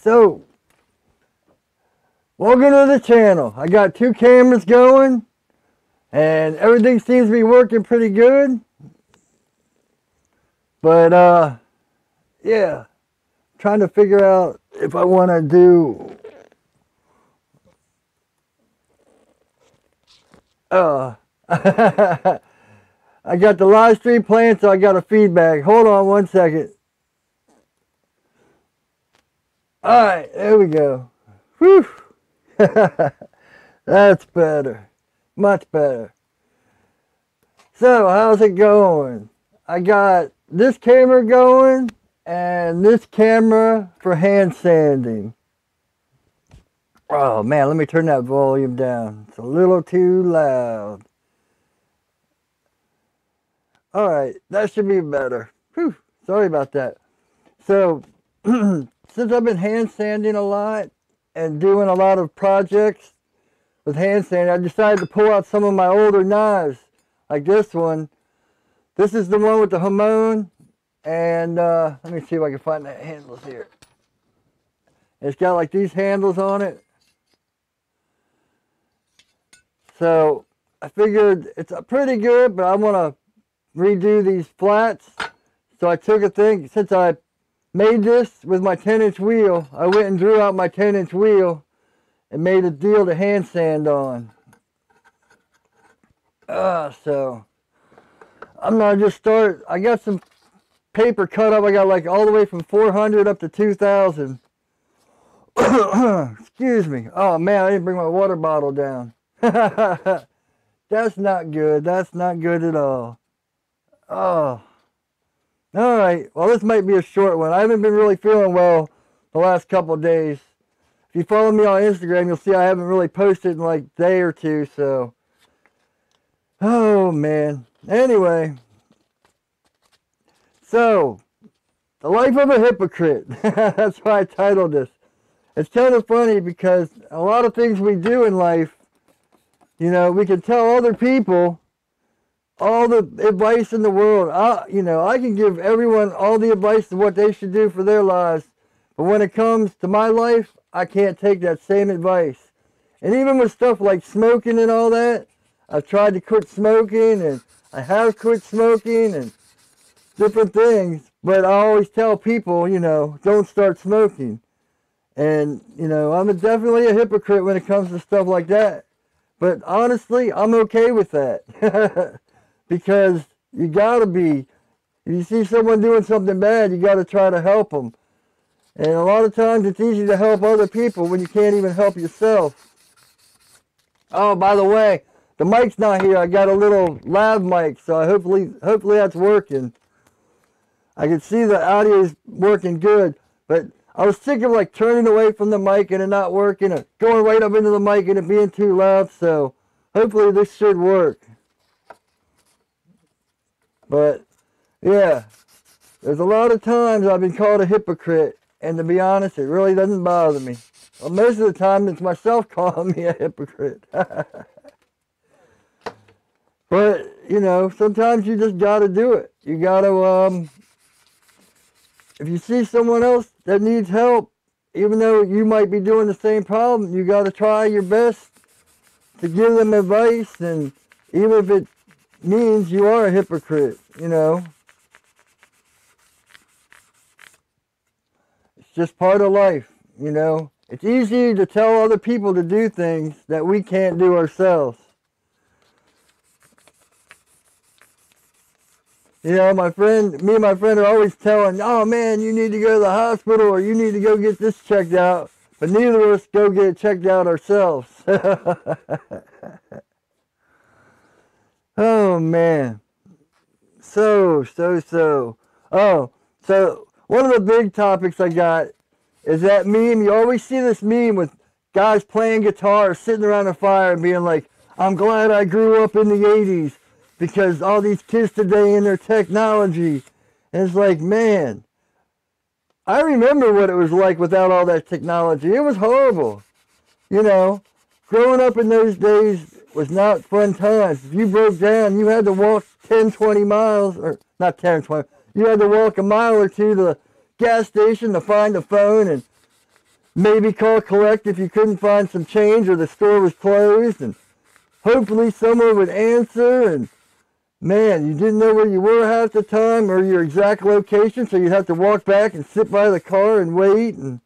So, welcome to the channel. I got 2 cameras going, and everything seems to be working pretty good. But, yeah, trying to figure out if I want to do, I got the live stream playing, so I got a feedback. Hold on one second. Alright, there we go. Whew. That's better. Much better. So, how's it going? I got this camera going and this camera for hand sanding. Oh man, let me turn that volume down. It's a little too loud. Alright, that should be better. Whew, sorry about that. So, since I've been hand sanding a lot and doing a lot of projects with hand sanding, I decided to pull out some of my older knives, like this one. This is the one with the hamon, and let me see if I can find the handles here. It's got like these handles on it. So I figured it's pretty good, but I want to redo these flats. So I took a thing, since I made this with my 10-inch wheel, I went and drew out my 10-inch wheel and made a deal to hand sand on. So I'm gonna just start. I got some paper cut up. I got like all the way from 400 up to 2,000. Excuse me. Oh man, I didn't bring my water bottle down. That's not good. That's not good at all. Oh. Alright, well this might be a short one. I haven't been really feeling well the last couple of days. If you follow me on Instagram, you'll see I haven't really posted in like a day or two, so. Oh man. Anyway. So, the life of a hypocrite. That's why I titled this. It's kind of funny because a lot of things we do in life, you know, we can tell other people all the advice in the world. I can give everyone all the advice of what they should do for their lives. But when it comes to my life, I can't take that same advice. And even with stuff like smoking and all that, I've tried to quit smoking, and I have quit smoking and different things. But I always tell people, you know, don't start smoking. And, you know, I'm definitely a hypocrite when it comes to stuff like that. But honestly, I'm okay with that. Because you gotta be, if you see someone doing something bad, you gotta try to help them. And a lot of times it's easy to help other people when you can't even help yourself. Oh, by the way, the mic's not here. I got a little lav mic, so hopefully that's working. I can see the audio's working good, but I was sick of like turning away from the mic and it not working, or going right up into the mic and it being too loud, so hopefully this should work. But, yeah, there's a lot of times I've been called a hypocrite, and to be honest, it really doesn't bother me. Well, most of the time, it's myself calling me a hypocrite. But, you know, sometimes you just gotta do it. You gotta, if you see someone else that needs help, even though you might be doing the same problem, you gotta try your best to give them advice, and even if it means you are a hypocrite, you know. It's just part of life, you know. It's easy to tell other people to do things that we can't do ourselves. You know, me and my friend are always telling, oh man, you need to go to the hospital, or you need to go get this checked out. But neither of us go get it checked out ourselves. Oh man. So. Oh, so one of the big topics I got is that meme. You always see this meme with guys playing guitar, sitting around a fire and being like, I'm glad I grew up in the 80s because all these kids today and their technology. And it's like, man, I remember what it was like without all that technology. It was horrible. You know, growing up in those days was not fun times. If you broke down, you had to walk 10, 20 miles, or not 10, 20. You had to walk a mile or two to the gas station to find a phone, and maybe call collect if you couldn't find some change or the store was closed, and hopefully someone would answer, and man, you didn't know where you were half the time or your exact location, so you'd have to walk back and sit by the car and wait. And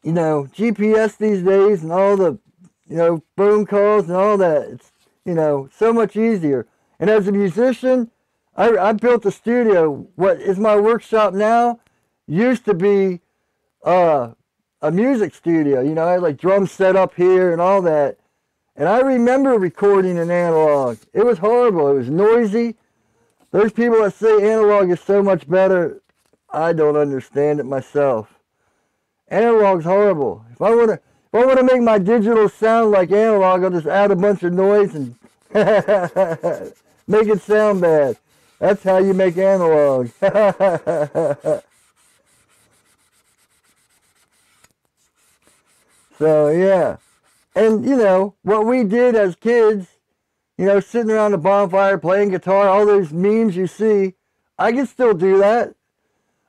you know, GPS these days and all the, you know, phone calls and all that, it's, you know, so much easier. And as a musician, I built a studio. What is my workshop now used to be a music studio. You know, I had like drums set up here and all that. And I remember recording in analog. It was horrible. It was noisy. Those people that say analog is so much better, I don't understand it myself. Analog's horrible. If I want to make my digital sound like analog, I'll just add a bunch of noise and make it sound bad. That's how you make analog. So yeah. And you know, what we did as kids, you know, sitting around the bonfire playing guitar, all those memes you see, I can still do that.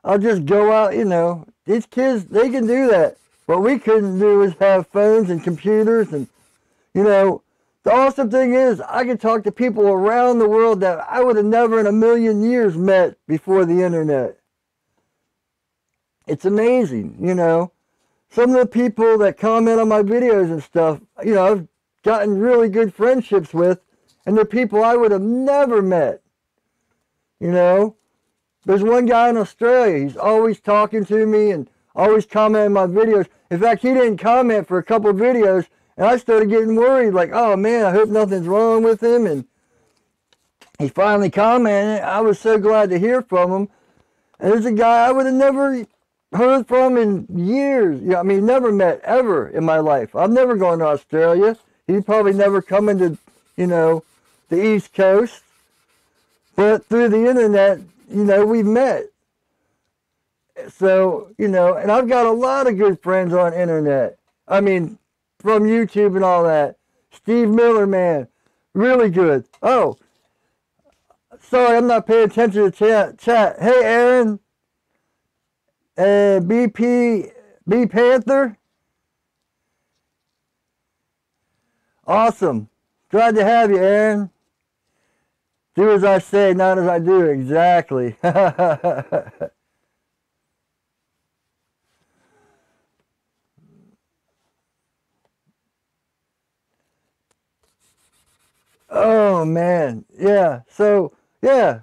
I'll just go out, you know, these kids, they can do that. What we couldn't do is have phones and computers. And, you know, the awesome thing is I can talk to people around the world that I would have never in a million years met before the internet. It's amazing, you know. Some of the people that comment on my videos and stuff, you know, I've gotten really good friendships with, and they're people I would have never met, you know. There's one guy in Australia, he's always talking to me and always commenting on my videos. In fact, he didn't comment for a couple of videos, and I started getting worried, like, oh man, I hope nothing's wrong with him. And he finally commented. I was so glad to hear from him. And there's a guy I would have never heard from in years. Yeah, I mean, never met ever in my life. I've never gone to Australia. He'd probably never come into, you know, the East Coast. But through the internet, you know, we've met. So, you know, and I've got a lot of good friends on internet. I mean, from YouTube and all that. Steve Miller, man, really good. Oh, sorry, I'm not paying attention to chat. Hey, Aaron. B Panther. Awesome. Glad to have you, Aaron. Do as I say, not as I do. Exactly. Oh, man. Yeah. So, yeah.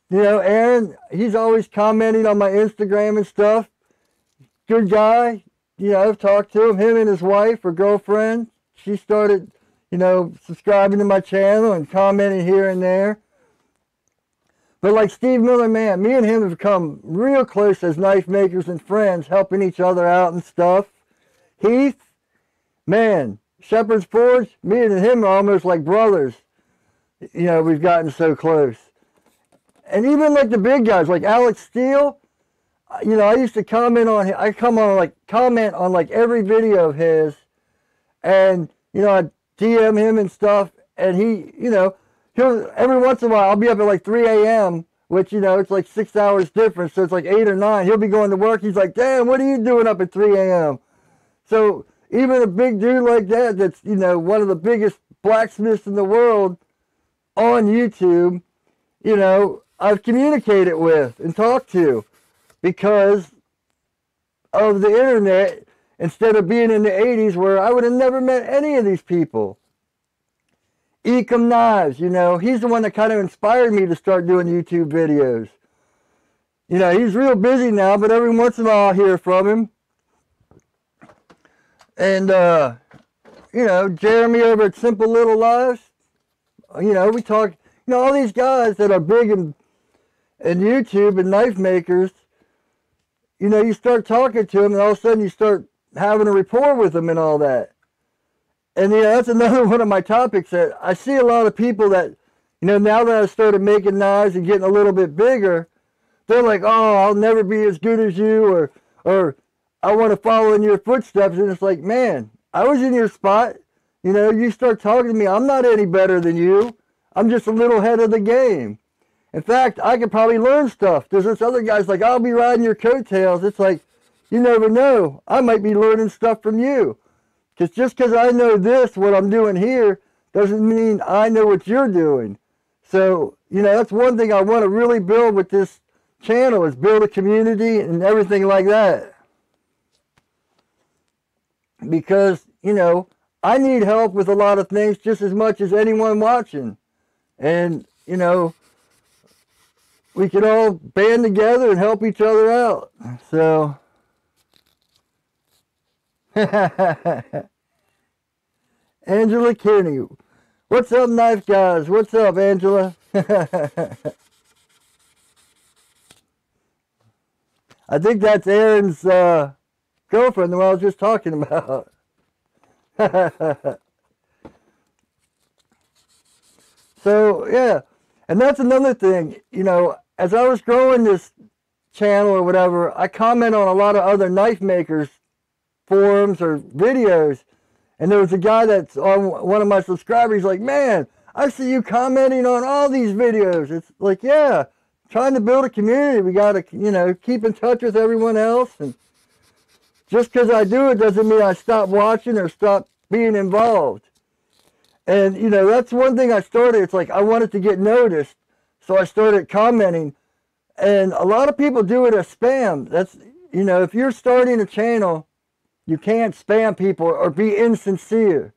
You know, Aaron, he's always commenting on my Instagram and stuff. Good guy. You know, I've talked to him and his wife or girlfriend. She started, you know, subscribing to my channel and commenting here and there. But like Steve Miller, man, me and him have become real close as knife makers and friends, helping each other out and stuff. Heath, man, Shepherd's Forge, me and him are almost like brothers. You know, we've gotten so close. And even like the big guys, like Alex Steele, you know, I used to comment on every video of his, and you know, I DM him and stuff, and he, you know, he'll every once in a while I'll be up at like 3 a.m., which, you know, it's like 6 hours difference, so it's like 8 or 9. He'll be going to work. He's like, damn, what are you doing up at 3 a.m.? So even a big dude like that, that's, you know, one of the biggest blacksmiths in the world on YouTube, you know, I've communicated with and talked to because of the internet, instead of being in the 80s where I would have never met any of these people. Ecom Knives, you know, he's the one that kind of inspired me to start doing YouTube videos. You know, he's real busy now, but every once in a while I'll hear from him. And, you know, Jeremy over at Simple Little Lives, you know, we talk, you know, all these guys that are big in YouTube and knife makers, you know, you start talking to them and all of a sudden you start having a rapport with them and all that. And yeah, that's another one of my topics that I see a lot of people that, you know, now that I started making knives and getting a little bit bigger, they're like, oh, I'll never be as good as you, or I want to follow in your footsteps. And it's like, man, I was in your spot. You know, you start talking to me, I'm not any better than you. I'm just a little ahead of the game. In fact, I could probably learn stuff. There's this other guy's like, I'll be riding your coattails. It's like, you never know. I might be learning stuff from you. Because just because I know this, what I'm doing here, doesn't mean I know what you're doing. So, you know, that's one thing I want to really build with this channel, is build a community and everything like that. Because, you know, I need help with a lot of things just as much as anyone watching. And, you know, we can all band together and help each other out. So, Angela Kinney. What's up, Knife Guys? What's up, Angela? I think that's Aaron's girlfriend, the one I was just talking about. So, yeah. And that's another thing, you know, as I was growing this channel or whatever, I comment on a lot of other knife makers' forums or videos. And there was a guy that's on one of my subscribers. He's like, man, I see you commenting on all these videos. It's like, yeah, trying to build a community. We got to, you know, keep in touch with everyone else. And just because I do it doesn't mean I stop watching or stop being involved. And, you know, that's one thing I started. It's like I wanted to get noticed. So I started commenting. And a lot of people do it as spam. That's, you know, if you're starting a channel, you can't spam people or be insincere.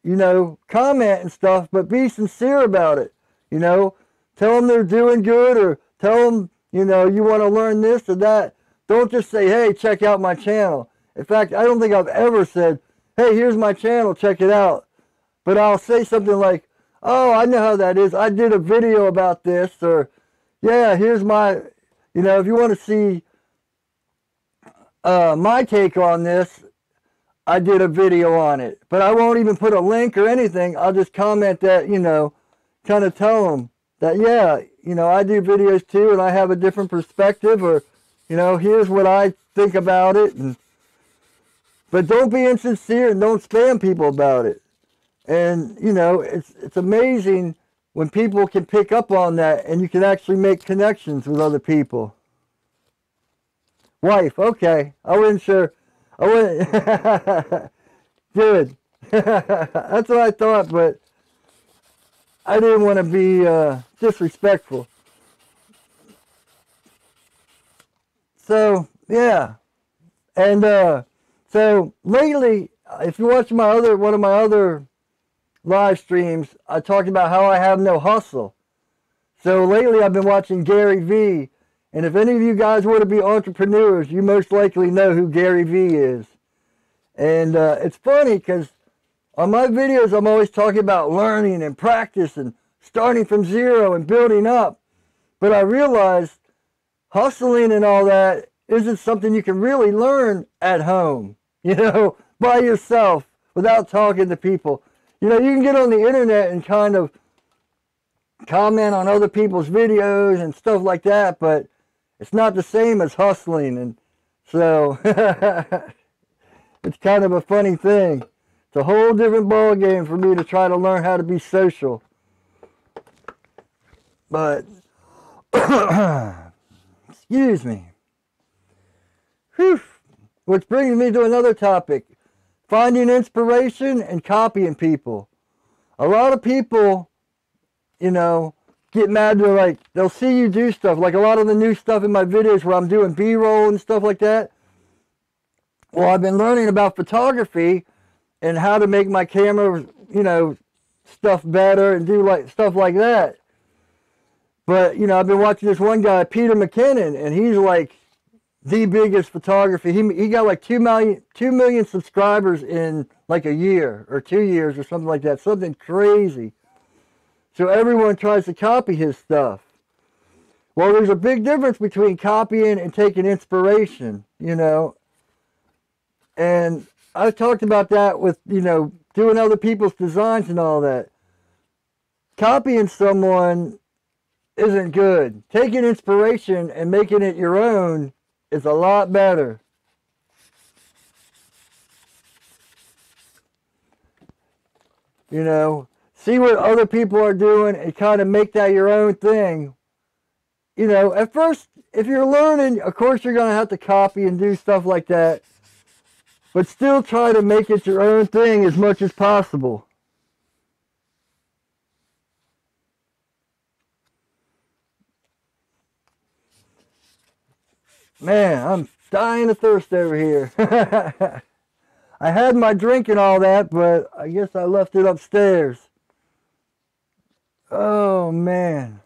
You know, comment and stuff, but be sincere about it. You know, tell them they're doing good, or tell them, you know, you want to learn this or that. Don't just say, hey, check out my channel. In fact, I don't think I've ever said, hey, here's my channel, check it out. But I'll say something like, oh, I know how that is. I did a video about this, or, yeah, here's my, you know, if you want to see my take on this, I did a video on it. But I won't even put a link or anything. I'll just comment that, you know, kind of tell them that, yeah, you know, I do videos too, and I have a different perspective, or, you know, here's what I think about it. But don't be insincere and don't spam people about it. And, you know, it's amazing when people can pick up on that and you can actually make connections with other people. Wife, okay. I wasn't sure. I wasn't. Good. That's what I thought, but I didn't want to be disrespectful. So, yeah. And so lately, if you watch one of my other live streams, I talked about how I have no hustle. So lately I've been watching Gary Vee. And if any of you guys want to be entrepreneurs, you most likely know who Gary Vee is. And it's funny because on my videos, I'm always talking about learning and practice and starting from zero and building up. But I realized hustling and all that isn't something you can really learn at home, you know, by yourself without talking to people. You know, you can get on the internet and kind of comment on other people's videos and stuff like that, but it's not the same as hustling. And so it's kind of a funny thing. It's a whole different ball game for me to try to learn how to be social. But excuse me. Whew. Which brings me to another topic. Finding inspiration and copying people. A lot of people, you know, get mad. They're like, they'll see you do stuff. Like a lot of the new stuff in my videos where I'm doing B-roll and stuff like that. Well, I've been learning about photography and how to make my camera, you know, stuff better and do like stuff like that. But, you know, I've been watching this one guy, Peter McKinnon, and he's like the biggest photographer. He got like 2 million subscribers in like a year or 2 years or something like that. Something crazy. So everyone tries to copy his stuff. Well, there's a big difference between copying and taking inspiration, you know. And I talked about that with, you know, doing other people's designs and all that. Copying someone isn't good. Taking inspiration and making it your own is a lot better. You know, see what other people are doing and kind of make that your own thing. You know, at first if you're learning, of course you're going to have to copy and do stuff like that. But still try to make it your own thing as much as possible. Man, I'm dying of thirst over here. I had my drink and all that, but I guess I left it upstairs. Oh, man.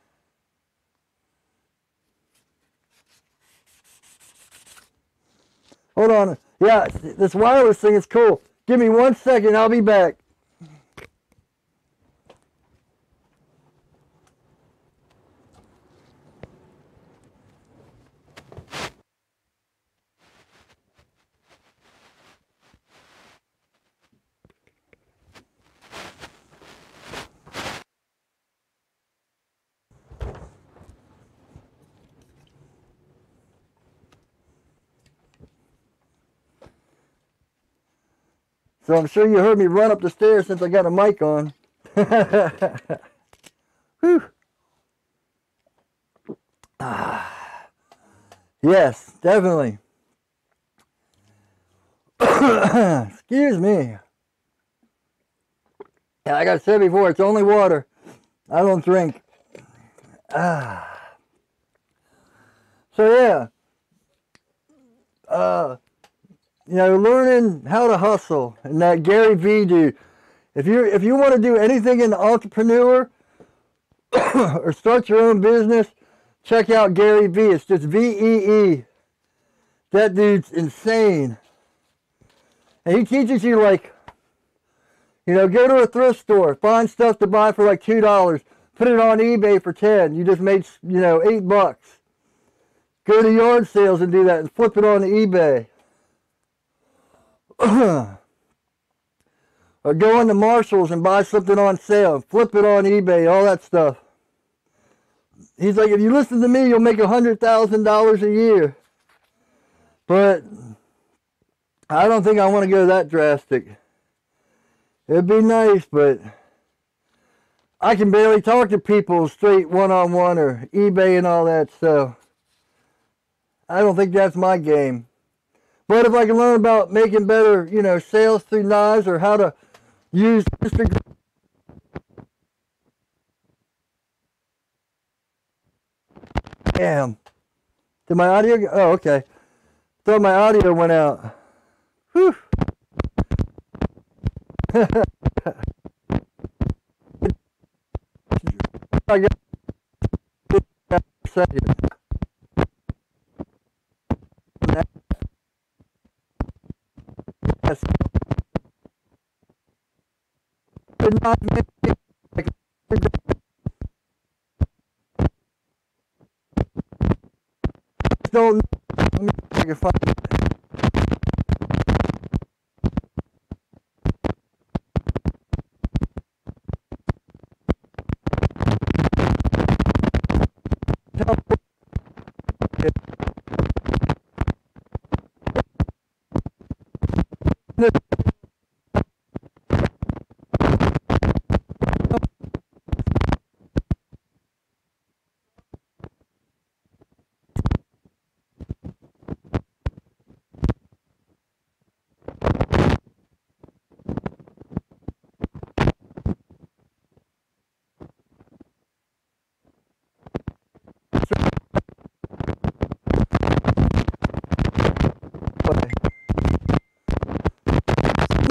Hold on. Yeah, this wireless thing is cool. Give me 1 second. I'll be back. So I'm sure you heard me run up the stairs since I got a mic on. Whew. Yes, definitely. Excuse me. Yeah, like I said before, it's only water. I don't drink. So yeah. You know, learning how to hustle, and that Gary Vee dude. If you want to do anything in the entrepreneur or start your own business, check out Gary Vee. It's just VEE. That dude's insane. And he teaches you, like, you know, go to a thrift store, find stuff to buy for like $2, put it on eBay for 10. You just made, you know, $8. Go to yard sales and do that and flip it on eBay. Or go into Marshalls and buy something on sale, flip it on eBay, all that stuff. He's like, if you listen to me, you'll make $100,000 a year. But I don't think I want to go that drastic. It'd be nice, but I can barely talk to people straight one-on-one or eBay and all that, so I don't think that's my game. But if I can learn about making better, you know, sales through knives or how to use Instagram. Damn. Did my audio go? Oh, okay. Thought my audio went out. Whew. I got a second. Yes. Could not make it like don't let me see if I can find it.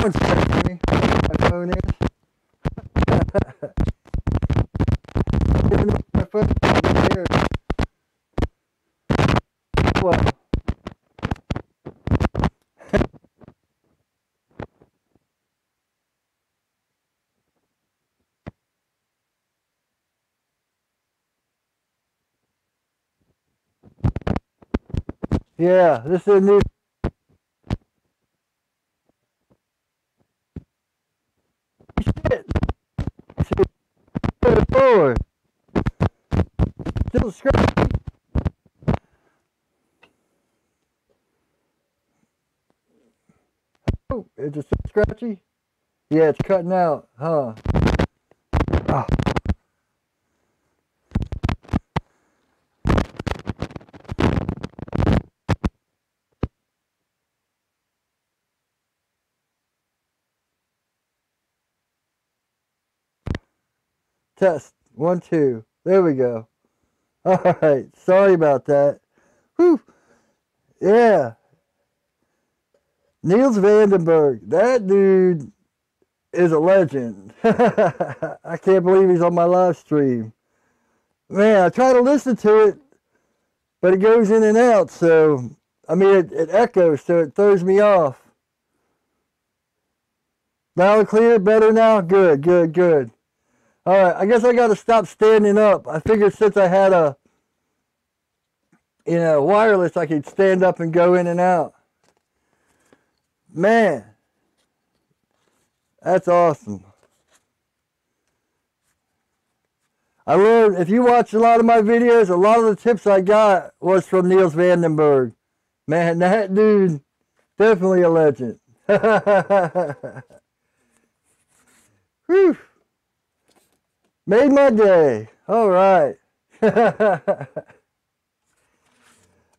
Someone's texting me. My phone is. Giving up my phone. I'm scared. What? Yeah, this is a new. Shit. Good Lord. Still scratching. Oh, is it still scratchy? Yeah, it's cutting out, huh? Oh. Test. 1, 2. There we go. Alright. Sorry about that. Whew. Yeah. Niels Vandenberg. That dude is a legend. I can't believe he's on my live stream. Man, I try to listen to it, but it goes in and out, so, I mean, it echoes, so it throws me off. Loud and clear, better now? Good, good, good. Alright, I guess I gotta stop standing up. I figured since I had a, wireless, I could stand up and go in and out. Man, that's awesome. I learned, if you watch a lot of my videos, a lot of the tips I got was from Niels Vandenberg. Man, that dude, definitely a legend. Whew. Made my day. All right.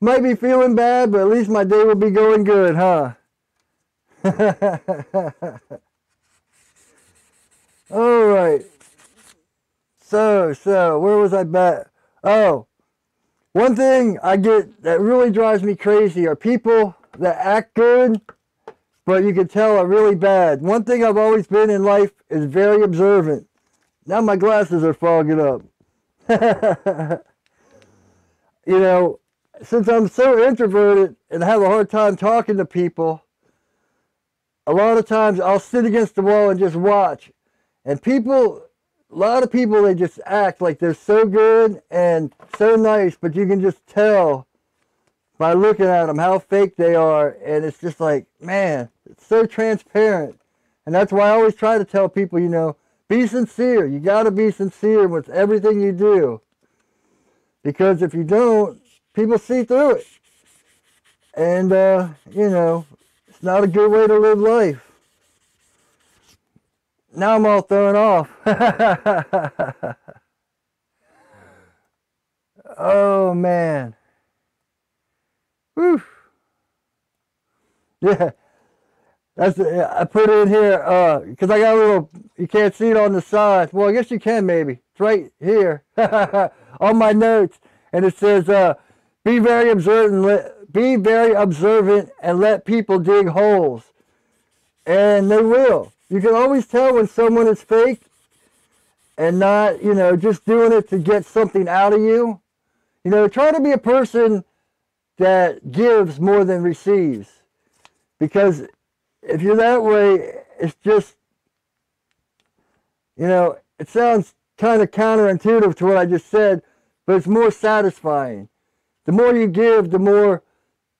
Might be feeling bad, but at least my day will be going good, huh? All right. So, where was I at? Oh, one thing I get that really drives me crazy are people that act good, but you can tell are really bad. One thing I've always been in life is very observant. Now my glasses are fogging up. Since I'm so introverted and have a hard time talking to people, a lot of times I'll sit against the wall and just watch. And a lot of people, they just act like they're so good and so nice, but you can just tell by looking at them how fake they are. And it's just like, man, it's so transparent. And that's why I always try to tell people, be sincere. You got to be sincere with everything you do. Because if you don't, people see through it. And, it's not a good way to live life. Now I'm all thrown off. Oh, man. Whew. Yeah. I put it in here because I got a little, you can't see it on the side. Well, I guess you can maybe. It's right here on my notes. And it says, be very observant and let people dig holes. And they will. You can always tell when someone is fake and not, just doing it to get something out of you. Try to be a person that gives more than receives. Because if you're that way, it's just, it sounds kind of counterintuitive to what I just said, but it's more satisfying. The more you give, the more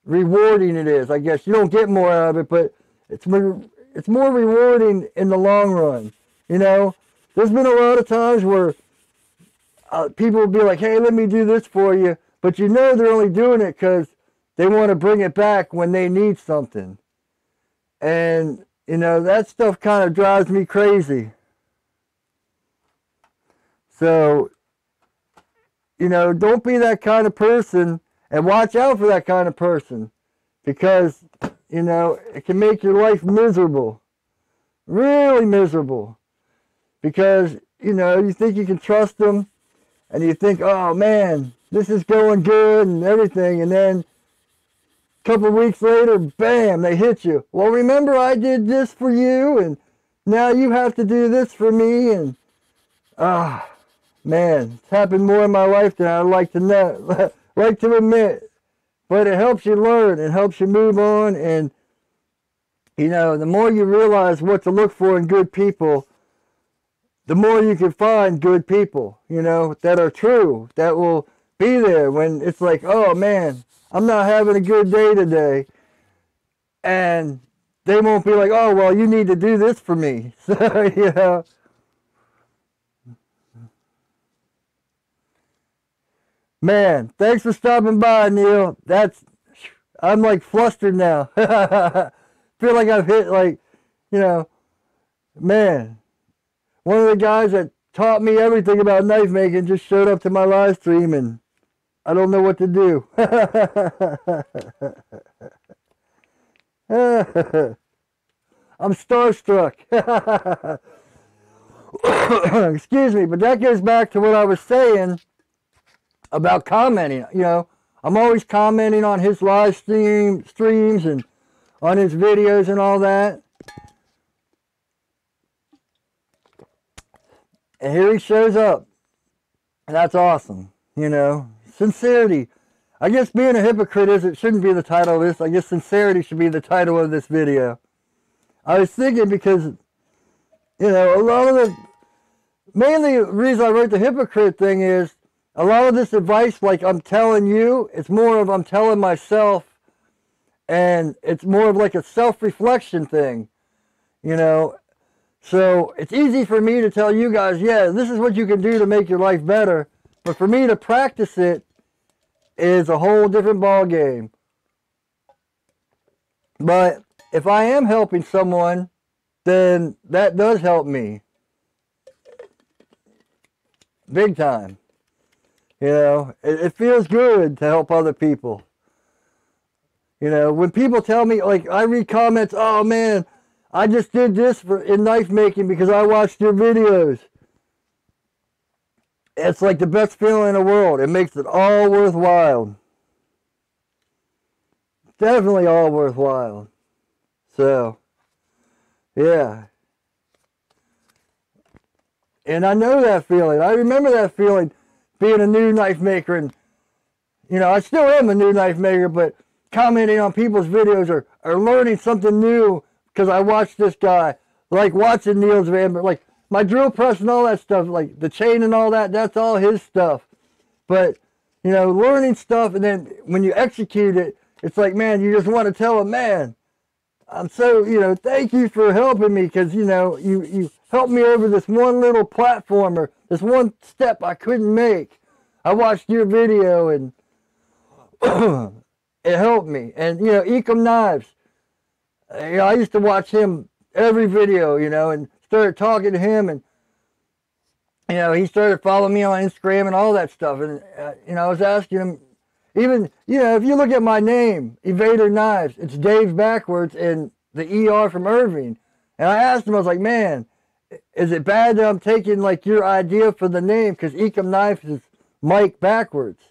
rewarding it is, I guess. You don't get more out of it, but it's more rewarding in the long run. There's been a lot of times where people will be like, hey, let me do this for you, but they're only doing it because they want to bring it back when they need something. And, that stuff kind of drives me crazy. So, don't be that kind of person and watch out for that kind of person because, it can make your life miserable. Really miserable. Because, you think you can trust them and you think, oh man, this is going good and everything. And then couple weeks later, bam, they hit you. Well, remember I did this for you, and now you have to do this for me, and man, it's happened more in my life than I'd like to know, like to admit. But it helps you learn, it helps you move on, and the more you realize what to look for in good people, the more you can find good people, that are true, that will be there when it's like, oh man, I'm not having a good day today. And they won't be like, oh, well, you need to do this for me. So, Man, thanks for stopping by, Neil. I'm like flustered now. Feel like I've hit man. One of the guys that taught me everything about knife making just showed up to my live stream and I don't know what to do. I'm starstruck. Excuse me, but that goes back to what I was saying about commenting. You know, I'm always commenting on his live streams and on his videos and all that. And here he shows up. And that's awesome. You know, sincerity. I guess being a hypocrite shouldn't be the title of this. I guess sincerity should be the title of this video. I was thinking because, you know, a lot of the, mainly the reason I wrote the hypocrite thing is, a lot of this advice, like I'm telling you, it's more of I'm telling myself, and it's more of like a self-reflection thing, you know. So it's easy for me to tell you guys, yeah, this is what you can do to make your life better. But for me to practice it is a whole different ball game. But if I am helping someone, then that does help me. Big time. You know, it feels good to help other people. You know, when people tell me, like, I read comments, oh man, I just did this in knife making because I watched your videos. It's like the best feeling in the world. It makes it all worthwhile. Definitely all worthwhile. So, yeah. And I know that feeling. I remember that feeling being a new knife maker. And, you know, I still am a new knife maker, but commenting on people's videos or learning something new because I watched this guy, like watching Niels Van, like my drill press and all that stuff, like the chain and all that, that's all his stuff. But, you know, learning stuff, and then when you execute it, it's like, man, you just want to tell him, man, I'm so, you know, thank you for helping me, because, you know, you helped me over this one little platform or this one step I couldn't make. I watched your video and it helped me. And, you know, Ecom Knives, you know, I used to watch him every video, you know, and started talking to him, and, you know, he started following me on Instagram and all that stuff. And, you know, I was asking him, even, you know, if you look at my name, Evader Knives, it's Dave backwards and the ER from Irving. And I asked him, I was like, man, is it bad that I'm taking, like, your idea for the name? Because Ecom Knives is Mike backwards.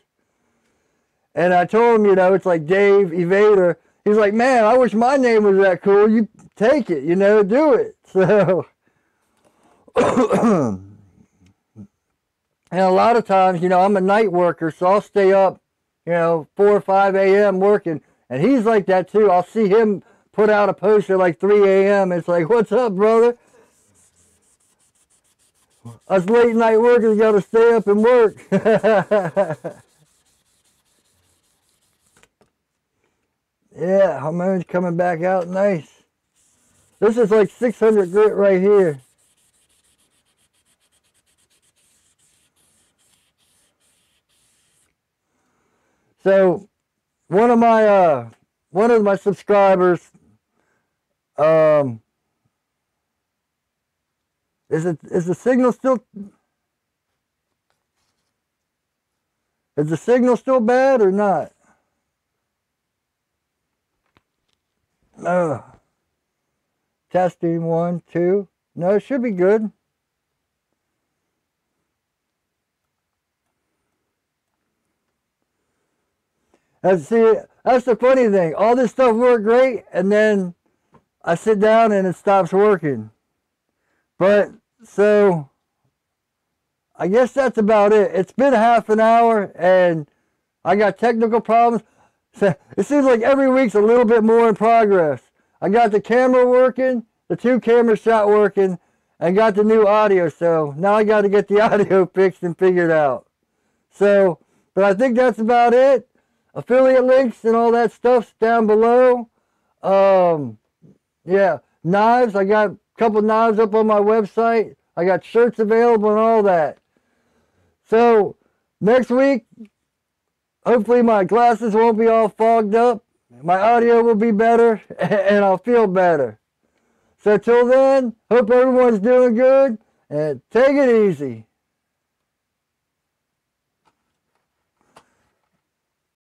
And I told him, you know, it's like Dave Evader. He's like, man, I wish my name was that cool. You take it, you know, do it. So, and a lot of times, you know, I'm a night worker, so I'll stay up, you know, 4 or 5 a.m. working. And he's like that too. I'll see him put out a post at like 3 a.m. It's like, what's up, brother? Us late night workers got to stay up and work. Yeah, hormones coming back out nice. This is like 600 grit right here. So, one of my subscribers, is the signal still bad or not? Testing 1, 2. No, it should be good. See, that's the funny thing. All this stuff worked great, and then I sit down and it stops working. But, so, I guess that's about it. It's been half an hour, and I got technical problems. So it seems like every week's a little bit more in progress. I got the camera working, the 2 camera shot working, and got the new audio. So now I got to get the audio fixed and figured out. So, but I think that's about it. Affiliate links and all that stuff's down below. Yeah, knives. I got a couple knives up on my website. I got shirts available and all that. So next week, hopefully my glasses won't be all fogged up. My audio will be better, and I'll feel better. So till then, hope everyone's doing good, and take it easy.